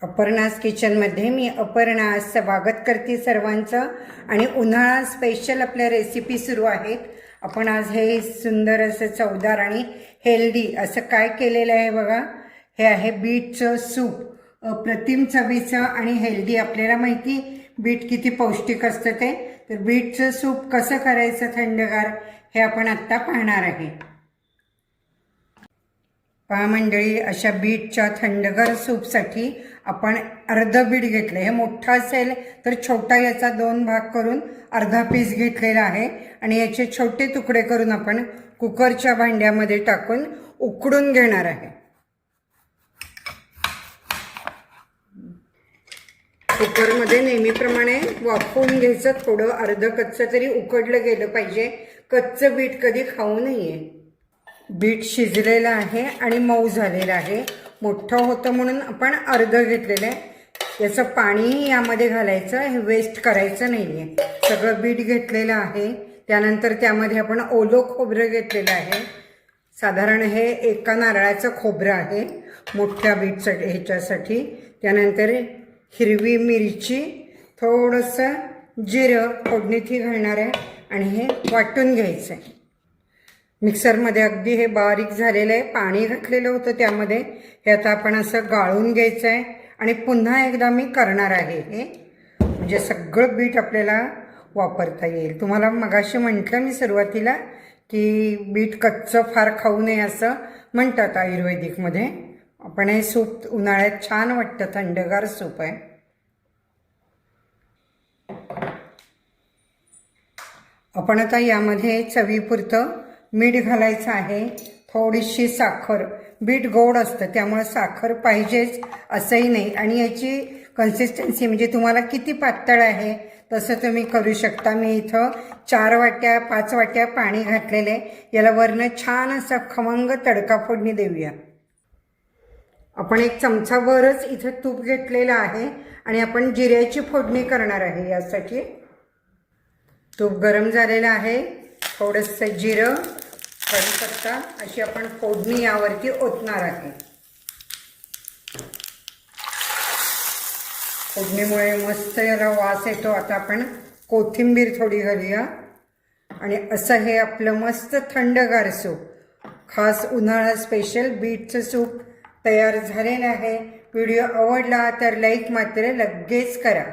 अपर्णास किचनमध्ये मी अपर्णा स्वागत करते सर्वांचं। आणि उन्हाळा स्पेशल आपल्या रेसिपी सुरू आहेत। आपण आज हे सुंदर असं चवदार आणि हेल्दी असं काय केलेलं आहे बघा। हे आहे बीटचं सूप, अप्रतिम चवीचं आणि हेल्दी। आपल्याला माहिती बीट किती पौष्टिक असतं ते, तर बीटचं सूप कसं करायचं थंडगार हे आपण आत्ता पाहणार आहे। पहा मंडळी, अशा बीटच्या थंडगार सूपसाठी आपण अर्ध बीट घेतलं। हे मोठा असेल तर छोटा याचा 2 भाग करून अर्धा पीस घेतलेला आहे आणि याचे छोटे तुकडे करून आपण कुकरच्या भांड्यामध्ये टाकून उकडून घेणार आहे। कुकरमध्ये नेहमीप्रमाणे वाफवून घ्यायचं, थोडं अर्ध कच्चं तरी उकडलं गेलं पाहिजे। कच्चं बीट कधी खाऊ नये। बीट शिजलेलं आहे आणि मऊ झालेलं आहे। मोठं होतं म्हणून आपण अर्ध घेतलेलं आहे। याचं पाणी यामध्ये घालायचं, हे वेस्ट करायचं नाही आहे। सगळं बीट घेतलेलं आहे। त्यानंतर त्यामध्ये आपण ओलं खोबरं घेतलेलं आहे। साधारण हे एका नारळाचं खोबरं आहे मोठ्या बीटसाठी ह्याच्यासाठी। त्यानंतर हिरवी मिरची, थोडंसं जिरं फोडणीत घालणार आहे आणि हे वाटून घ्यायचं आहे मिक्सरमध्ये। अगदी हे बारीक झालेलं आहे। पाणी घातलेलं होतं त्यामध्ये, हे आता आपण असं गाळून घ्यायचं आहे आणि पुन्हा एकदा मी करणार आहे हे, म्हणजे सगळं बीट आपल्याला वापरता येईल। तुम्हाला मगाशी म्हटलं मी सुरुवातीला की बीट कच्चं फार खाऊ नये असं म्हणतात आयुर्वेदिकमध्ये। आपण हे सूप उन्हाळ्यात छान वाटतं, थंडगार सूप आहे। आपण आता यामध्ये चवीपुरतं मीठ घालायचं आहे, थोडीशी साखर। बीट गोड असतं त्यामुळे साखर पाहिजेच असंही नाही। आणि याची कन्सिस्टन्सी म्हणजे तुम्हाला किती पातळ आहे तसं तुम्ही करू शकता। मी इथं 4 वाट्या 5 वाट्या पाणी घातलेले। याला वरनं छान असा खमंग तडका फोडणी देऊया। आपण 1 चमचाभरच इथं तूप घेतलेलं आहे आणि आपण जिऱ्याची फोडणी करणार आहे। यासाठी तूप गरम झालेलं आहे, थोडंसं जिरं, कढीपत्ता अशी आपण फोडणी यावरती ओतणार आहे। फोडणीमुळे मस्त याला वास येतो। आता आपण कोथिंबीर थोडी घालूया आणि असं हे आपलं मस्त थंडगार सूप, खास उन्हाळा स्पेशल बीटचं सूप तयार झालेलं आहे। व्हिडिओ आवडला तर लाईक मात्र लगेच करा।